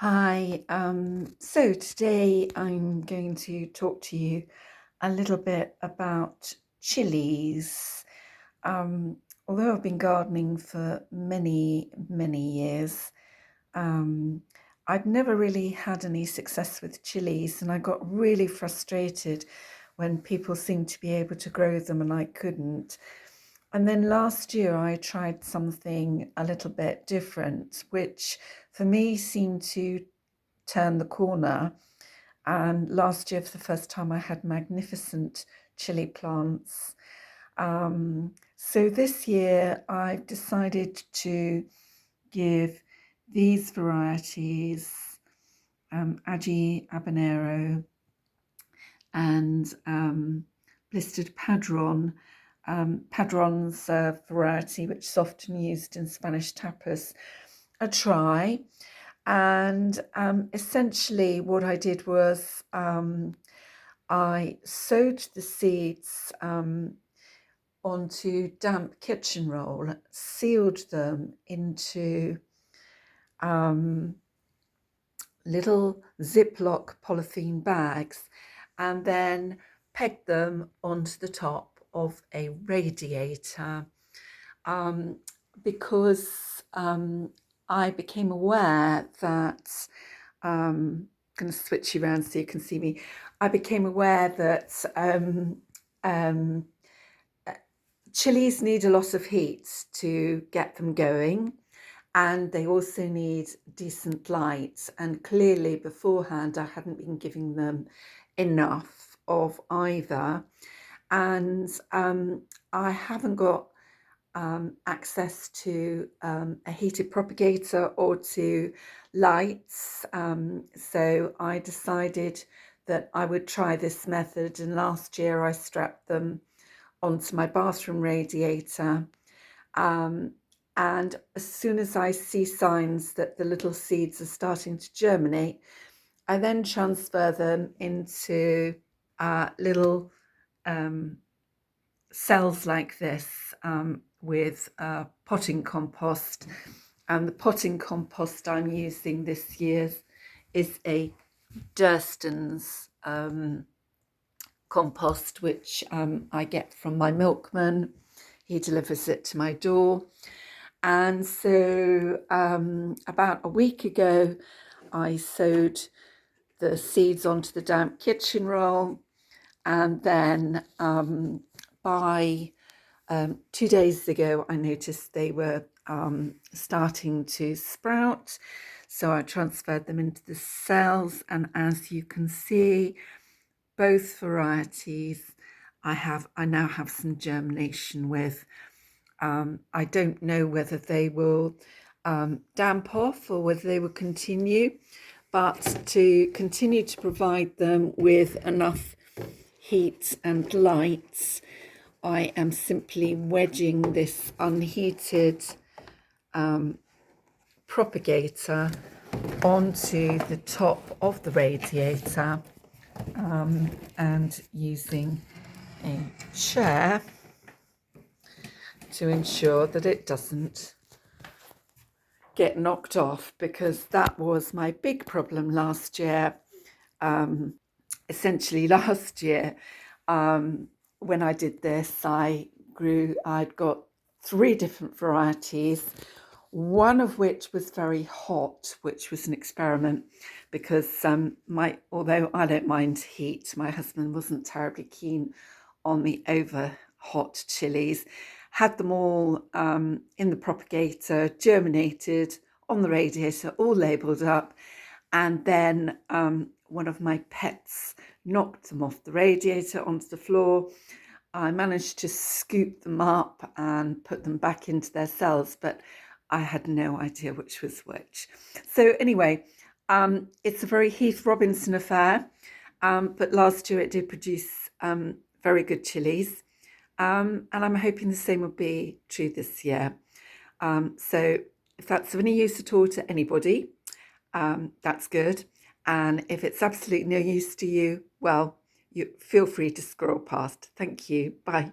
Hi, so today I'm going to talk to you a little bit about chilies. Um, Although I've been gardening for many years, um, I'd never really had any success with chilies, and I got really frustrated when people seemed to be able to grow them and I couldn't. And then last year I tried something a little bit different, which for me seemed to turn the corner. And last year, for the first time, I had magnificent chili plants. So this year, I've decided to give these varieties, Agi Habanero and Blistered Padron. Padron's a variety which is often used in Spanish tapas, a try. And essentially, what I did was I sowed the seeds onto damp kitchen roll, sealed them into little Ziploc polythene bags, and then pegged them onto the top of a radiator because I became aware that going to switch you around so you can see me. I became aware that um, chilies need a lot of heat to get them going, and they also need decent light. And clearly, beforehand, I hadn't been giving them enough of either. And I haven't got access to a heated propagator or to lights. So I decided that I would try this method, and last year I strapped them onto my bathroom radiator. And as soon as I see signs that the little seeds are starting to germinate, I then transfer them into little cells like this with potting compost. And the potting compost I'm using this year is a Durston's compost, which I get from my milkman. He delivers it to my door. And so about a week ago, I sowed the seeds onto the damp kitchen roll, and then by 2 days ago, I noticed they were starting to sprout. So I transferred them into the cells, and as you can see, both varieties I now have some germination with. I don't know whether they will damp off or whether they will continue, but to continue to provide them with enough heat and light, I am simply wedging this unheated propagator onto the top of the radiator and using a chair to ensure that it doesn't get knocked off, because that was my big problem last year. Essentially last year, when I did this, I'd got 3 different varieties, one of which was very hot, which was an experiment because although I don't mind heat, my husband wasn't terribly keen on the over hot chilies. Had them all in the propagator, germinated on the radiator, all labelled up, and then one of my pets knocked them off the radiator onto the floor. I managed to scoop them up and put them back into their cells, but I had no idea which was which. So anyway, it's a very Heath Robinson affair, but last year it did produce very good chilies, and I'm hoping the same will be true this year. So if that's of any use at all to anybody, that's good. And if it's absolutely no use to you, well, you feel free to scroll past. Thank you. Bye.